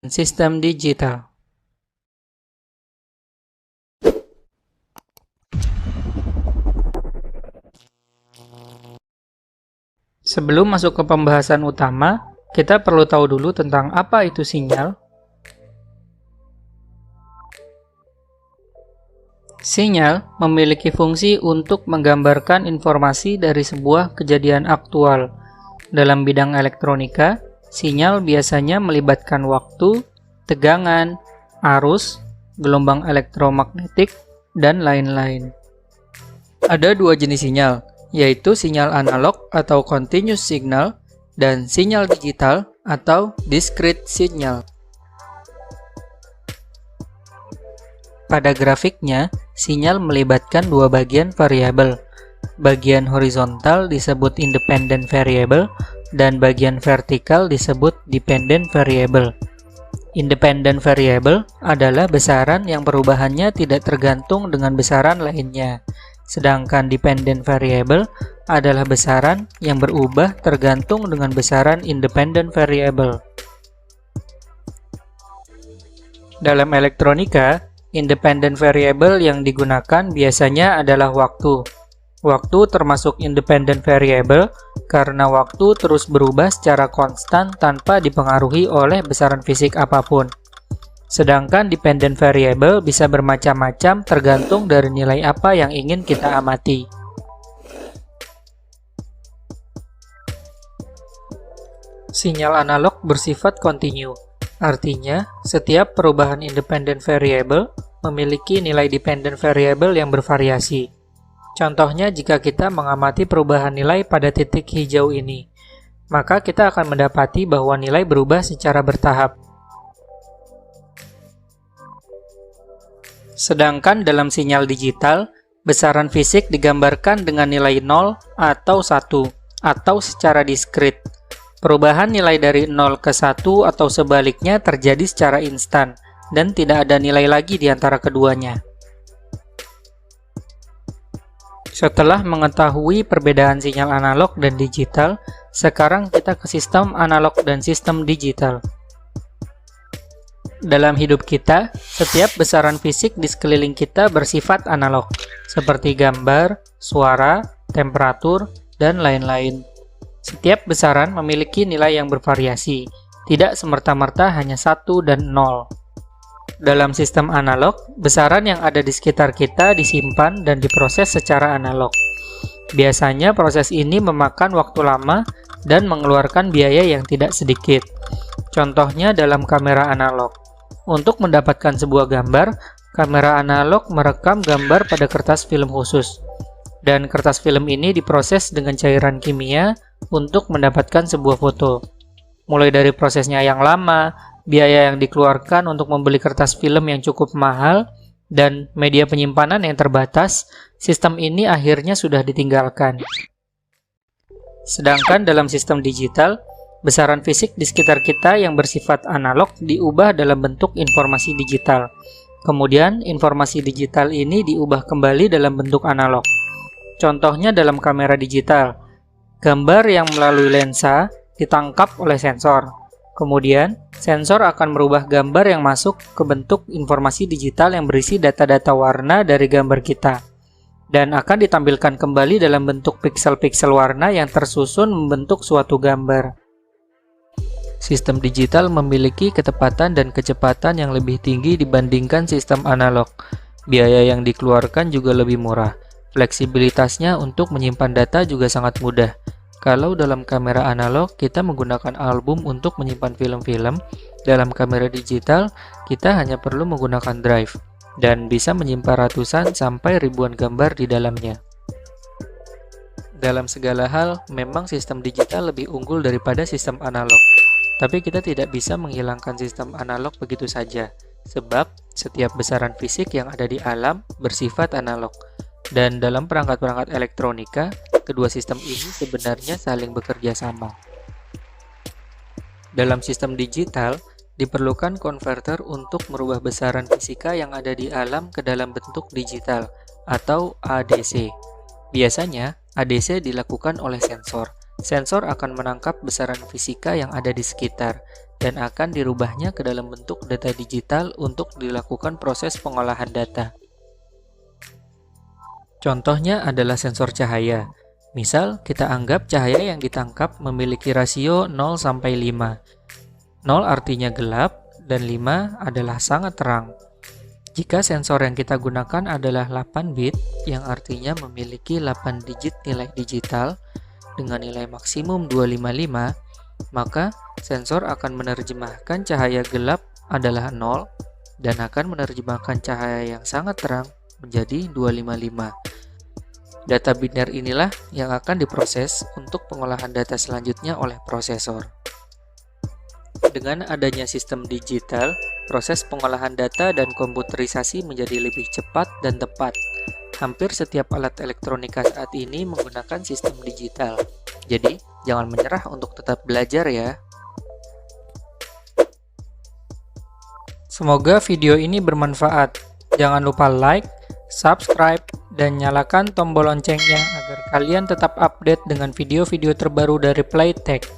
Sistem digital. Sebelum masuk ke pembahasan utama, kita perlu tahu dulu tentang apa itu sinyal. Sinyal memiliki fungsi untuk menggambarkan informasi dari sebuah kejadian aktual. Dalam bidang elektronika, sinyal biasanya melibatkan waktu, tegangan, arus, gelombang elektromagnetik, dan lain-lain. Ada dua jenis sinyal, yaitu sinyal analog atau continuous signal dan sinyal digital atau discrete signal. Pada grafiknya, sinyal melibatkan dua bagian variabel. Bagian horizontal disebut independent variable dan bagian vertikal disebut dependent variable. Independent variable adalah besaran yang perubahannya tidak tergantung dengan besaran lainnya. Sedangkan dependent variable adalah besaran yang berubah tergantung dengan besaran independent variable. Dalam elektronika, independent variable yang digunakan biasanya adalah waktu. Waktu termasuk independent variable karena waktu terus berubah secara konstan tanpa dipengaruhi oleh besaran fisik apapun. Sedangkan dependent variable bisa bermacam-macam tergantung dari nilai apa yang ingin kita amati. Sinyal analog bersifat kontinu, artinya setiap perubahan independent variable memiliki nilai dependent variable yang bervariasi. Contohnya, jika kita mengamati perubahan nilai pada titik hijau ini, maka kita akan mendapati bahwa nilai berubah secara bertahap. Sedangkan dalam sinyal digital, besaran fisik digambarkan dengan nilai 0 atau 1, atau secara diskrit. Perubahan nilai dari 0 ke 1 atau sebaliknya terjadi secara instan, dan tidak ada nilai lagi di antara keduanya. Setelah mengetahui perbedaan sinyal analog dan digital, sekarang kita ke sistem analog dan sistem digital. Dalam hidup kita, setiap besaran fisik di sekeliling kita bersifat analog, seperti gambar, suara, temperatur, dan lain-lain. Setiap besaran memiliki nilai yang bervariasi, tidak semerta-merta hanya 1 dan 0. Dalam sistem analog, besaran yang ada di sekitar kita disimpan dan diproses secara analog. Biasanya proses ini memakan waktu lama dan mengeluarkan biaya yang tidak sedikit. Contohnya dalam kamera analog. Untuk mendapatkan sebuah gambar, kamera analog merekam gambar pada kertas film khusus. Dan kertas film ini diproses dengan cairan kimia untuk mendapatkan sebuah foto. Mulai dari prosesnya yang lama, biaya yang dikeluarkan untuk membeli kertas film yang cukup mahal, dan media penyimpanan yang terbatas, sistem ini akhirnya sudah ditinggalkan. Sedangkan dalam sistem digital, besaran fisik di sekitar kita yang bersifat analog diubah dalam bentuk informasi digital. Kemudian, informasi digital ini diubah kembali dalam bentuk analog. Contohnya dalam kamera digital, gambar yang melalui lensa ditangkap oleh sensor. Kemudian, sensor akan merubah gambar yang masuk ke bentuk informasi digital yang berisi data-data warna dari gambar kita, dan akan ditampilkan kembali dalam bentuk piksel-piksel warna yang tersusun membentuk suatu gambar. Sistem digital memiliki ketepatan dan kecepatan yang lebih tinggi dibandingkan sistem analog. Biaya yang dikeluarkan juga lebih murah. Fleksibilitasnya untuk menyimpan data juga sangat mudah. Kalau dalam kamera analog, kita menggunakan album untuk menyimpan film-film, dalam kamera digital, kita hanya perlu menggunakan drive, dan bisa menyimpan ratusan sampai ribuan gambar di dalamnya. Dalam segala hal, memang sistem digital lebih unggul daripada sistem analog. Tapi kita tidak bisa menghilangkan sistem analog begitu saja, sebab setiap besaran fisik yang ada di alam bersifat analog. Dan dalam perangkat-perangkat elektronika, kedua sistem ini sebenarnya saling bekerja sama. Dalam sistem digital, diperlukan konverter untuk merubah besaran fisika yang ada di alam ke dalam bentuk digital, atau ADC. Biasanya, ADC dilakukan oleh sensor. Sensor akan menangkap besaran fisika yang ada di sekitar. dan akan dirubahnya ke dalam bentuk data digital untuk dilakukan proses pengolahan data. Contohnya adalah sensor cahaya. Misal, kita anggap cahaya yang ditangkap memiliki rasio 0 sampai 5. 0 artinya gelap, dan 5 adalah sangat terang. Jika sensor yang kita gunakan adalah 8 bit, yang artinya memiliki 8 digit nilai digital dengan nilai maksimum 255, maka sensor akan menerjemahkan cahaya gelap adalah 0 dan akan menerjemahkan cahaya yang sangat terang menjadi 255. Data biner inilah yang akan diproses untuk pengolahan data selanjutnya oleh prosesor. Dengan adanya sistem digital, proses pengolahan data dan komputerisasi menjadi lebih cepat dan tepat. Hampir setiap alat elektronika saat ini menggunakan sistem digital. Jadi, jangan menyerah untuk tetap belajar ya. Semoga video ini bermanfaat. Jangan lupa like, subscribe, dan nyalakan tombol loncengnya agar kalian tetap update dengan video-video terbaru dari Playtech.